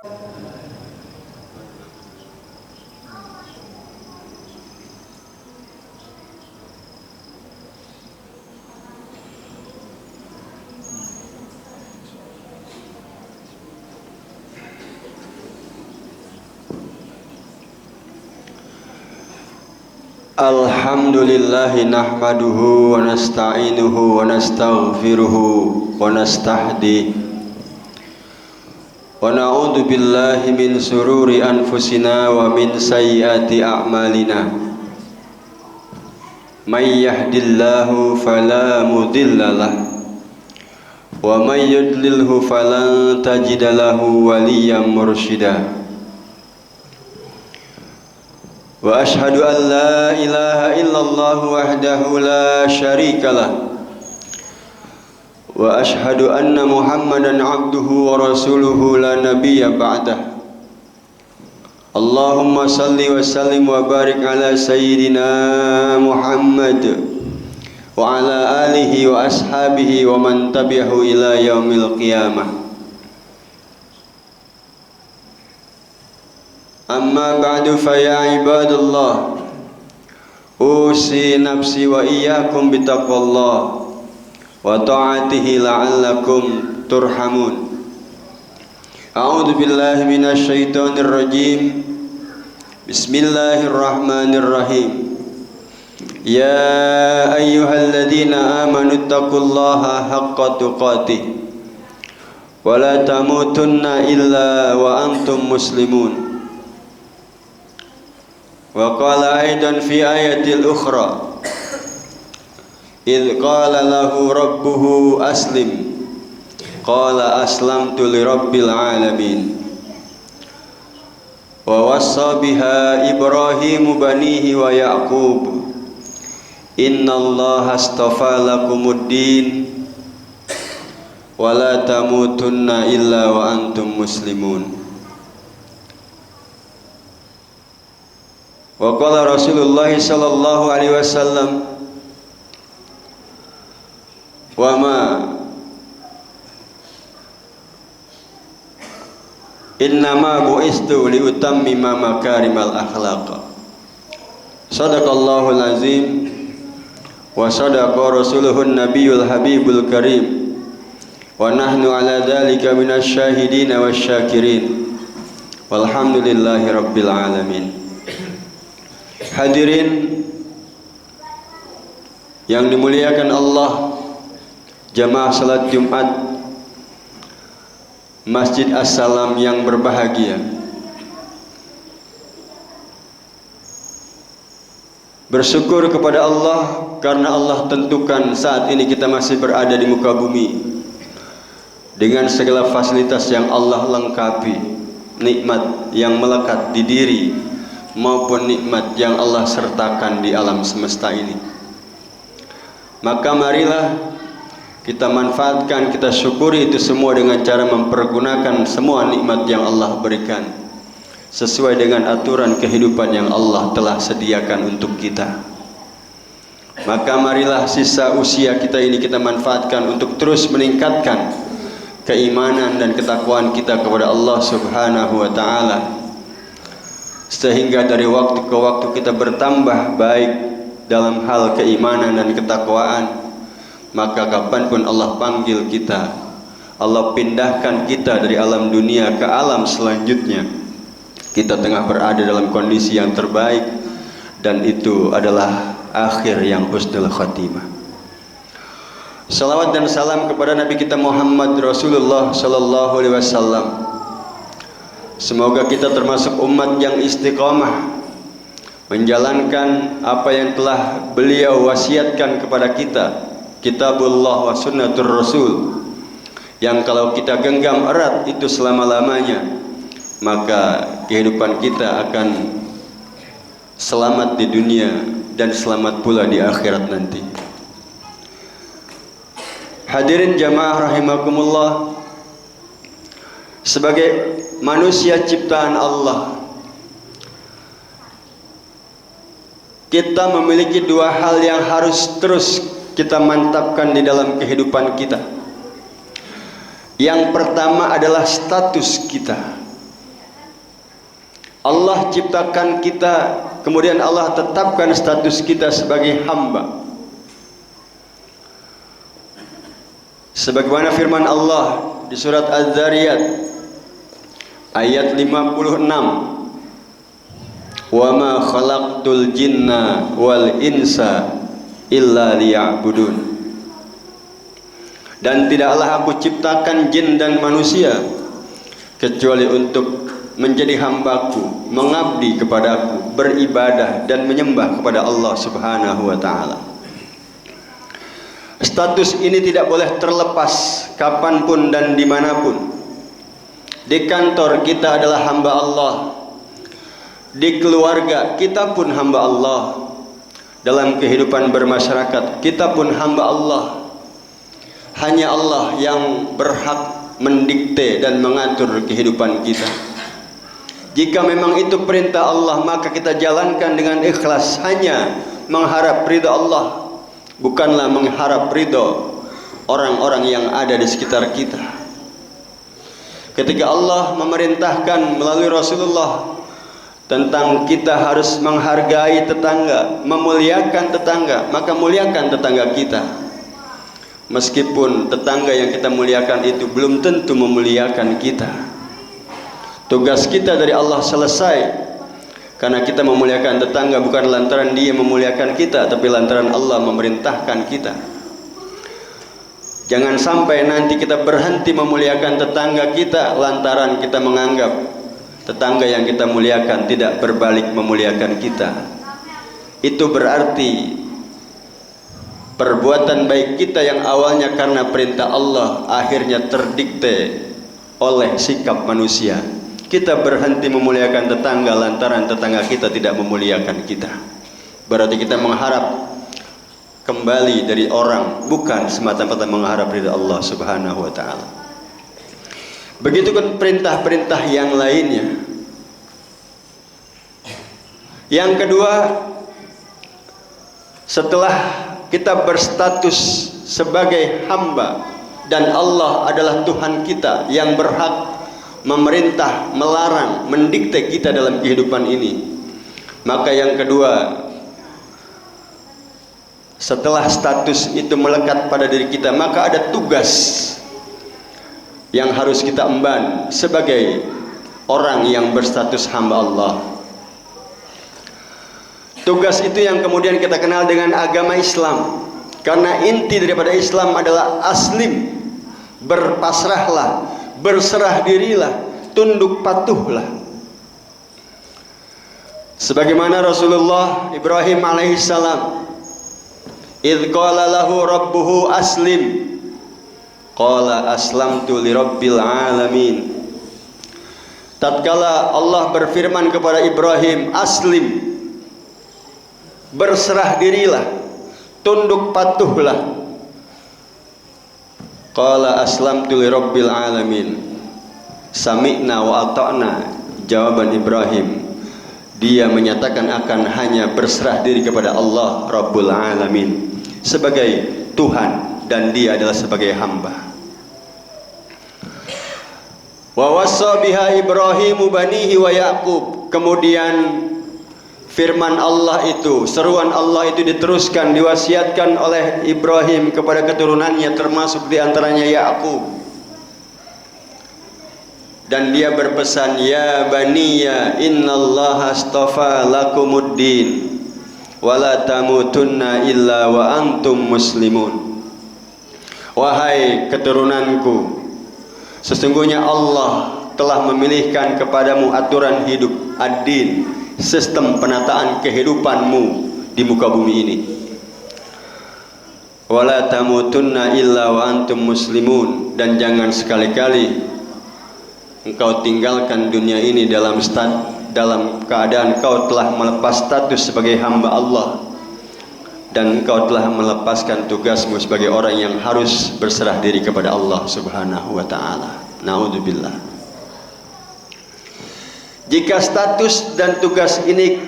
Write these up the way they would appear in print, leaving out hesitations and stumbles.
Alhamdulillahi nahmaduhu wa nasta'inuhu wa nastaghfiruhu wa nastahdi wa na'udzu billahi min sururi anfusina wa min sayyiati a'malina. May yahdillahu fala mudhillalah wa may yudlilhu falan tajida lahu waliyyan mursyida. Wa ashhadu an la ilaha illallah wahdahu la syarika lah wa ashhadu anna Muhammadan abduhu wa rasuluhu la nabiyya ba'dah. Allahumma salli wa sallim wa barik ala sayyidina Muhammad wa ala alihi wa ashabihi wa man tabi'ahu ila yaumil qiyamah. Amma ba'du fa ya ibadallah, usi nafsi wa iyyakum bitaqwallah wa ta'atihi la'allakum turhamun. A'udzu billahi minasy syaithanir rajim. Bismillahirrahmanirrahim. Ya ayyuhalladzina amanu taqullaha haqqa tuqatih wa la tamutunna illa wa antum muslimun. Wa qala aidan fi ayatil ukhra idh qala lahu rabbuhu aslim qala aslamtu li rabbil alamin. Wa wassa biha Ibrahimu banihi wa Ya'qub innallaha astafa lakumuddin wa la tamutunna illa wa antum muslimun. Wa qala Rasulullah sallallahu alaihi wasallam wa ma innama bu'istu li utammima makarimal akhlaq. Sadaqallahul azim wa sadaqa rasuluhun nabiyul habibul karim wa nahnu ala dzalika minasy syahidin wasyakirin walhamdulillahi rabbil alamin. Hadirin yang dimuliakan Allah, jamaah salat Jumat Masjid As-Salam yang berbahagia. Bersyukur kepada Allah karena Allah tentukan saat ini kita masih berada di muka bumi dengan segala fasilitas yang Allah lengkapi, nikmat yang melekat di diri maupun nikmat yang Allah sertakan di alam semesta ini. Maka marilah kita manfaatkan, kita syukuri itu semua dengan cara mempergunakan semua nikmat yang Allah berikan sesuai dengan aturan kehidupan yang Allah telah sediakan untuk kita. Maka marilah sisa usia kita ini kita manfaatkan untuk terus meningkatkan keimanan dan ketakwaan kita kepada Allah Subhanahu wa taala, sehingga dari waktu ke waktu kita bertambah baik dalam hal keimanan dan ketakwaan. Maka kapanpun Allah panggil kita, Allah pindahkan kita dari alam dunia ke alam selanjutnya, kita tengah berada dalam kondisi yang terbaik, dan itu adalah akhir yang husnul khatimah. Salawat dan salam kepada Nabi kita Muhammad Rasulullah sallallahu alaihi wasallam. Semoga kita termasuk umat yang istiqamah menjalankan apa yang telah beliau wasiatkan kepada kita, kitabullah wa sunnatur rasul, yang kalau kita genggam erat itu selama-lamanya, maka kehidupan kita akan selamat di dunia dan selamat pula di akhirat nanti. Hadirin jamaah rahimakumullah, sebagai manusia ciptaan Allah, kita memiliki dua hal yang harus terus kita mantapkan di dalam kehidupan kita. Yang pertama adalah status kita. Allah ciptakan kita, kemudian Allah tetapkan status kita sebagai hamba. Sebagaimana firman Allah di surat Az-Zariyat ayat 56, "Wa ma khalaqtul jinna wal insa illa liya'budun." Dan tidaklah aku ciptakan jin dan manusia kecuali untuk menjadi hambaku, mengabdi kepadaku, beribadah dan menyembah kepada Allah Subhanahu wa ta'ala. Status ini tidak boleh terlepas kapanpun dan dimanapun. Di kantor kita adalah hamba Allah, di keluarga kita pun hamba Allah, dalam kehidupan bermasyarakat kita pun hamba Allah. Hanya Allah yang berhak mendikte dan mengatur kehidupan kita. Jika memang itu perintah Allah, maka kita jalankan dengan ikhlas, hanya mengharap ridha Allah, bukanlah mengharap ridha orang-orang yang ada di sekitar kita. Ketika Allah memerintahkan melalui Rasulullah tentang kita harus menghargai tetangga, memuliakan tetangga, maka muliakan tetangga kita. Meskipun tetangga yang kita muliakan itu belum tentu memuliakan kita. Tugas kita dari Allah selesai, karena kita memuliakan tetangga bukan lantaran dia memuliakan kita, tapi lantaran Allah memerintahkan kita. Jangan sampai nanti kita berhenti memuliakan tetangga kita lantaran kita menganggap tetangga yang kita muliakan tidak berbalik memuliakan kita. Itu berarti perbuatan baik kita yang awalnya karena perintah Allah akhirnya terdikte oleh sikap manusia. Kita berhenti memuliakan tetangga lantaran tetangga kita tidak memuliakan kita. Berarti kita mengharap kembali dari orang, bukan semata-mata mengharap ridha Allah Subhanahu wa ta'ala. Begitu kan perintah-perintah yang lainnya. Yang kedua, setelah kita berstatus sebagai hamba dan Allah adalah Tuhan kita yang berhak memerintah, melarang, mendikte kita dalam kehidupan ini, maka yang kedua, setelah status itu melekat pada diri kita, maka ada tugas yang harus kita emban sebagai orang yang berstatus hamba Allah. Tugas itu yang kemudian kita kenal dengan agama Islam, karena inti daripada Islam adalah aslim, berpasrahlah, berserah dirilah, tunduk patuhlah. Sebagaimana Rasulullah Ibrahim alaihissalam, idh qala lahu rabbuhu aslim, qala aslamtu li rabbil alamin. Tatkala Allah berfirman kepada Ibrahim, aslim, berserah dirilah, tunduk patuhlah, qala aslamtu li rabbil alamin, sami'na wa ata'na. Jawaban Ibrahim, dia menyatakan akan hanya berserah diri kepada Allah Rabbul Alamin sebagai Tuhan, dan dia adalah sebagai hamba. Wa wassa biha Ibrahimu banihi wa Yaqub. Kemudian firman Allah itu, seruan Allah itu diteruskan, diwasiatkan oleh Ibrahim kepada keturunannya, termasuk diantaranya Yaqub. Dan dia berpesan, ya baniya innallaha astafa lakumuddin wala tamutunna illa wa antum muslimun. Wahai keturunanku, sesungguhnya Allah telah memilihkan kepadamu aturan hidup, ad-din, sistem penataan kehidupanmu di muka bumi ini. Wala tamutunna illa wa antum muslimun, dan jangan sekali-kali engkau tinggalkan dunia ini dalam keadaan engkau telah melepas status sebagai hamba Allah, dan engkau telah melepaskan tugasmu sebagai orang yang harus berserah diri kepada Allah Subhanahu wa ta'ala. Na'udzubillah. Jika status dan tugas ini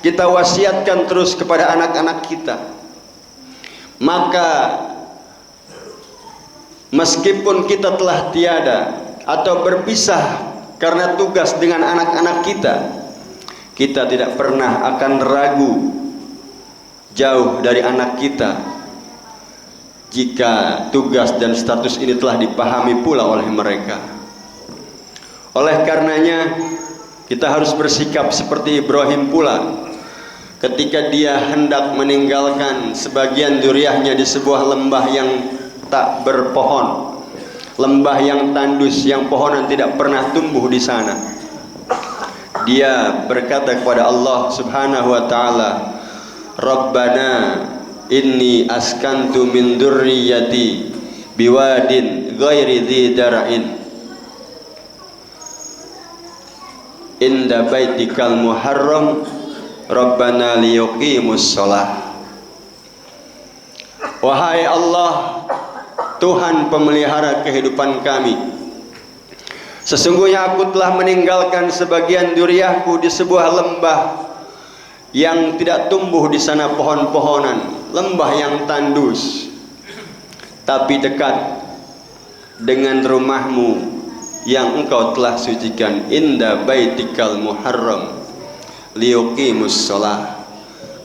kita wasiatkan terus kepada anak-anak kita, maka meskipun kita telah tiada atau berpisah karena tugas dengan anak-anak kita, kita tidak pernah akan ragu jauh dari anak kita jika tugas dan status ini telah dipahami pula oleh mereka. Oleh karenanya kita harus bersikap seperti Ibrahim pula ketika dia hendak meninggalkan sebagian dzurriyyahnya di sebuah lembah yang tak berpohon, lembah yang tandus, yang pohonan tidak pernah tumbuh di sana. Dia berkata kepada Allah Subhanahu wa taala, Rabbana inni askantu min dzurriyyati biwadin ghairi dzi dara'in inda baitikal muharram Rabbana liyuqimus shalah. Wahai Allah, Tuhan pemelihara kehidupan kami, sesungguhnya aku telah meninggalkan sebagian dzurriyyahku di sebuah lembah yang tidak tumbuh di sana pohon-pohonan, lembah yang tandus, tapi dekat dengan rumahmu yang engkau telah sucikan, inda baitikal muharram liyuqimus shalah,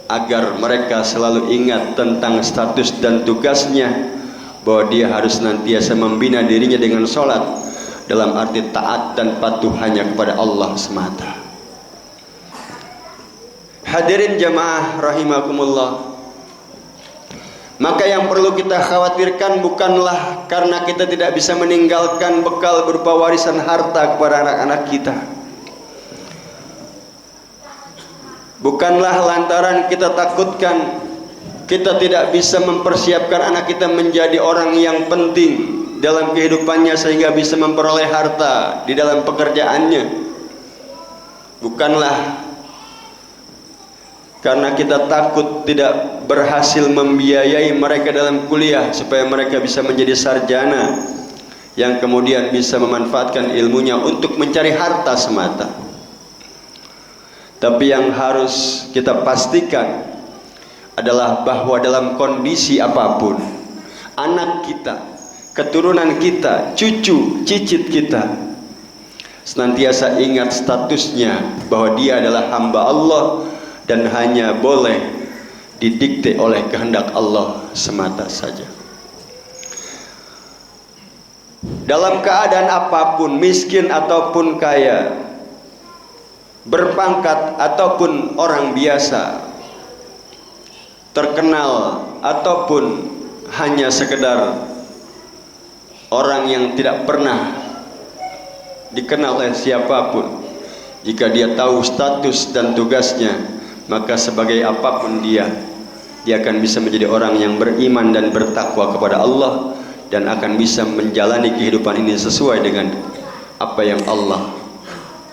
agar mereka selalu ingat tentang status dan tugasnya, bahwa dia harus senantiasa membina dirinya dengan sholat, dalam arti taat dan patuh hanya kepada Allah semata. Hadirin jamaah rahimakumullah, maka yang perlu kita khawatirkan bukanlah karena kita tidak bisa meninggalkan bekal berupa warisan harta kepada anak-anak kita, bukanlah lantaran kita takutkan kita tidak bisa mempersiapkan anak kita menjadi orang yang penting dalam kehidupannya sehingga bisa memperoleh harta di dalam pekerjaannya, bukanlah karena kita takut tidak berhasil membiayai mereka dalam kuliah supaya mereka bisa menjadi sarjana yang kemudian bisa memanfaatkan ilmunya untuk mencari harta semata. Tapi yang harus kita pastikan adalah bahwa dalam kondisi apapun, anak kita, keturunan kita, cucu, cicit kita senantiasa ingat statusnya bahwa dia adalah hamba Allah dan hanya boleh didikte oleh kehendak Allah semata saja. Dalam keadaan apapun, miskin ataupun kaya, berpangkat ataupun orang biasa, terkenal ataupun hanya sekedar orang yang tidak pernah dikenal oleh siapapun, jika dia tahu status dan tugasnya, maka sebagai apapun dia akan bisa menjadi orang yang beriman dan bertakwa kepada Allah, dan akan bisa menjalani kehidupan ini sesuai dengan apa yang Allah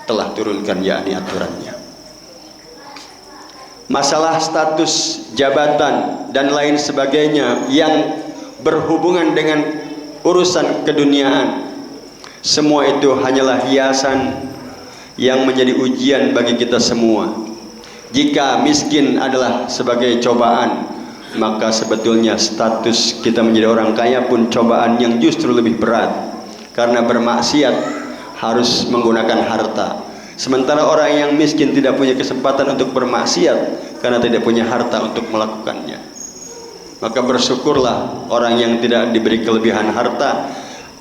telah turunkan, yakni aturannya. Masalah status, jabatan dan lain sebagainya yang berhubungan dengan urusan keduniaan, semua itu hanyalah hiasan yang menjadi ujian bagi kita semua. Jika miskin adalah sebagai cobaan, maka sebetulnya status kita menjadi orang kaya pun cobaan yang justru lebih berat, karena bermaksiat harus menggunakan harta, sementara orang yang miskin tidak punya kesempatan untuk bermaksiat karena tidak punya harta untuk melakukannya. Maka bersyukurlah orang yang tidak diberi kelebihan harta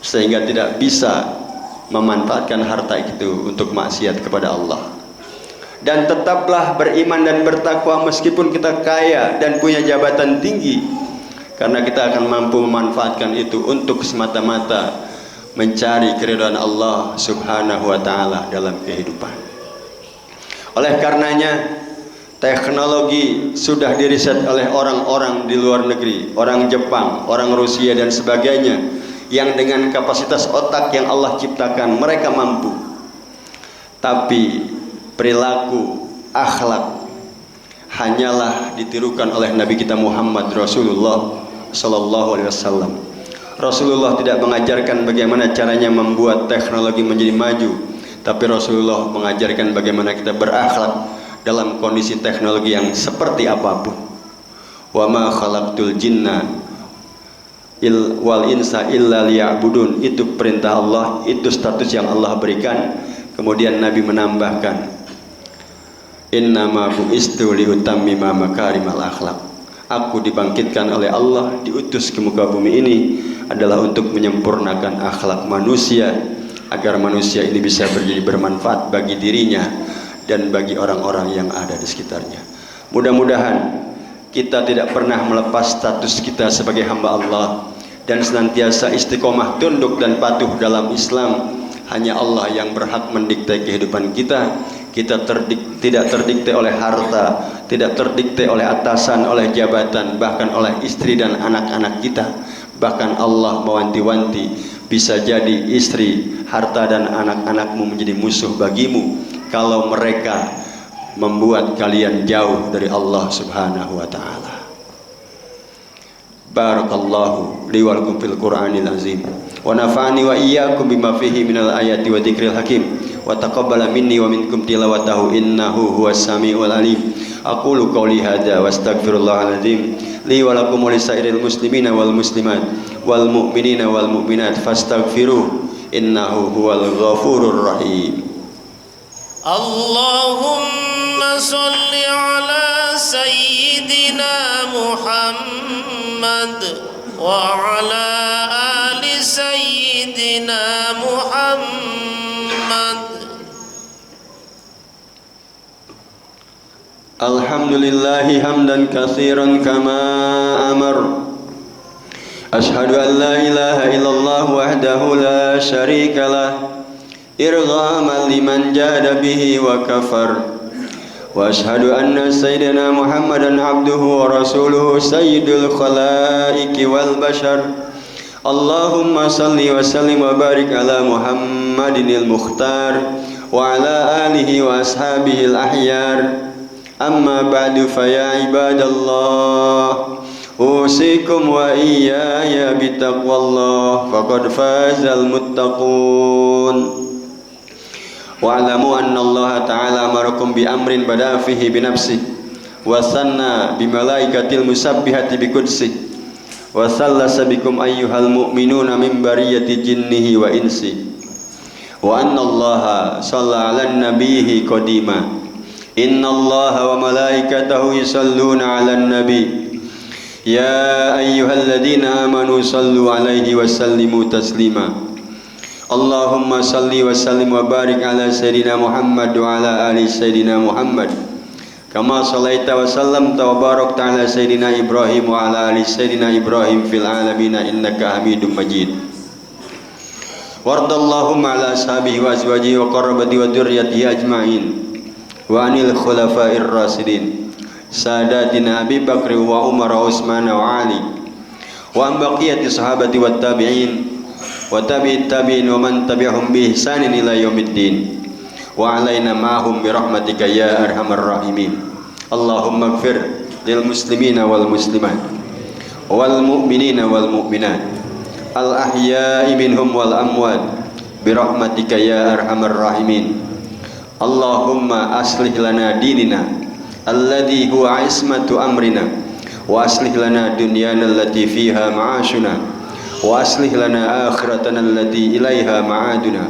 sehingga tidak bisa memanfaatkan harta itu untuk maksiat kepada Allah. Dan tetaplah beriman dan bertakwa meskipun kita kaya dan punya jabatan tinggi, karena kita akan mampu memanfaatkan itu untuk semata-mata mencari keridhaan Allah Subhanahu wa taala dalam kehidupan. Oleh karenanya, teknologi sudah diriset oleh orang-orang di luar negeri, orang Jepang, orang Rusia dan sebagainya, yang dengan kapasitas otak yang Allah ciptakan mereka mampu. Tapi perilaku, akhlak hanyalah ditirukan oleh Nabi kita Muhammad Rasulullah Sallallahu Alaihi Wasallam. Rasulullah tidak mengajarkan bagaimana caranya membuat teknologi menjadi maju, tapi Rasulullah mengajarkan bagaimana kita berakhlak dalam kondisi teknologi yang seperti apapun. Wa ma khalaqtul jinna wal insa illa liya'budun, itu perintah Allah, itu status yang Allah berikan Kemudian Nabi menambahkan, innama bu'istu liutammima makarimal akhlak. Aku dibangkitkan oleh Allah, diutus ke muka bumi ini adalah untuk menyempurnakan akhlak manusia, agar manusia ini bisa menjadi bermanfaat bagi dirinya dan bagi orang-orang yang ada di sekitarnya. Mudah-mudahan kita tidak pernah melepas status kita sebagai hamba Allah dan senantiasa istiqomah tunduk dan patuh dalam Islam. Hanya Allah yang berhak mendikte kehidupan kita. Kita tidak terdikte oleh harta, tidak terdikte oleh atasan, oleh jabatan, bahkan oleh istri dan anak-anak kita. Bahkan Allah mewanti-wanti, bisa jadi istri, harta dan anak-anakmu menjadi musuh bagimu kalau mereka membuat kalian jauh dari Allah Subhanahu wa taala. Barakallahu li wa lakum fil Qur'anil azim wa nafa'ani wa iyyakum bima fihi minal ayati wa dzikril hakim wa taqabbala minni wa minkum tilawatahu innahu huwas samiul alim. Aqulu qawli hadza wa astaghfirullahal azim li wa lakum wa lisairil muslimina wal muslimat wal mu'minina wal mu'minat fastaghfiruh innahu huwal ghafurur rahim. Allahumma shalli ala sayyidina Muhammad wa ala ali sayyidina Muhammad. Alhamdulillahi hamdan katsiran kama amar. Ashhadu an la ilaha illallah wahdahu la syarika lah irghaman liman jada bihi wa kafar. Wa ashhadu anna sayyidina Muhammadan abduhu wa rasuluhu sayyidul khalaiqi wal bashar. Allahumma salli wa sallim wa barik ala Muhammadinil mukhtar wa ala alihi wa ashabihi al ahyar. Amma ba'du fa ya ibadallah usikum wa iyaya bitaqwallah faqad fazal muttaqun. Wa'lamu anna Allah ta'ala amarakum bi amrin bada'a fihi bi nafsihi wa sanna bi malaikatil musabbihati bi qudsihi wa sallasa bikum ayyuhal mu'minuna min bariyati jinnihi wa insi wa anna Allah shalla 'alan nabiyhi qadima inna Allah wa malaikatahu yusalluna 'alan nabi ya ayyuhalladzina amanu sallu 'alaihi wa sallimu taslima. Allahumma salli wa sallim wa barik ala sayyidina Muhammad wa ala ali sayyidina Muhammad kama sallaita wa sallamta wa barakta ala sayyidina Ibrahim wa ala ali sayyidina Ibrahim fil alamin innaka Hamidum Majid. Wardallahumma ala ashabihi wa azwajihi wa qarabati wa dzurriyyatihi ajma'in wa anil khulafa'ir rasidin sadatina Abi Bakr wa Umar wa Utsman wa Ali wa an baqiyati sahabati wat tabi'in wa tabi'it tabi'in wa man tabi'ahum bi ihsanin ila yaumiddin wa alaina ma'hum bi rahmatika ya arhamar rahimin. Allahumma ighfir lil muslimina wal muslimat wal mu'minina wal mu'minat al ahya'i minhum wal amwat bi rahmatika ya arhamar rahimin. Allahumma aslih lana dinina alladhi huwa ismatu amrina wa aslih lana dunyana allati fiha ma'ashuna wa aslih lana akhiratana allati ilaiha ma'aduna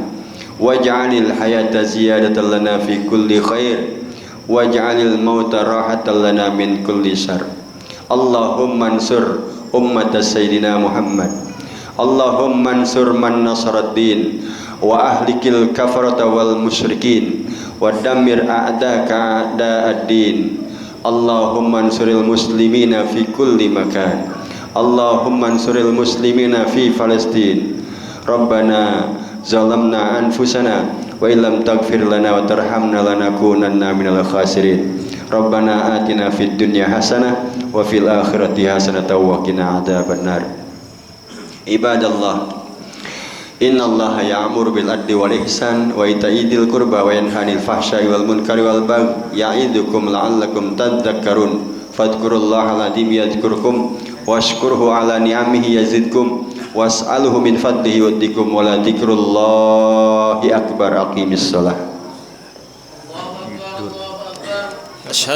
waj'alil hayata ziyadatan lana fi kulli khair waj'alil mauta rahatan lana min kulli syarr. Allahumma ansur ummat sayyidina Muhammad. Allahumma ansur man nasarad din wa ahlikil kafarata wal musyrikin wa dammir a'daka a'da'ad din. Allahumma ansuril muslimina fi kulli makan. Allahumma ansuril muslimina fi Palestin. Rabbana zalamna anfusana wa illam taghfir lana wa tarhamna lanakunanna minal khasirin. Rabbana atina fid dunya hasanah wa fil akhirati hasanah wa qina adzabannar. Ibadallah, innallaha ya'muru bil adli wal ihsan wa ita'i dzil qurba wa yanha 'anil fahsya'i wal munkari wal baghi ya'idukum la'allakum tadhakkarun. Fadhkurullahal 'azim yadhkurkum washkurhu 'ala ni'amihi yazidkum was'alhu min fadlihi yu'tikum wa la dzikrullahi akbar. Aqimis shalah.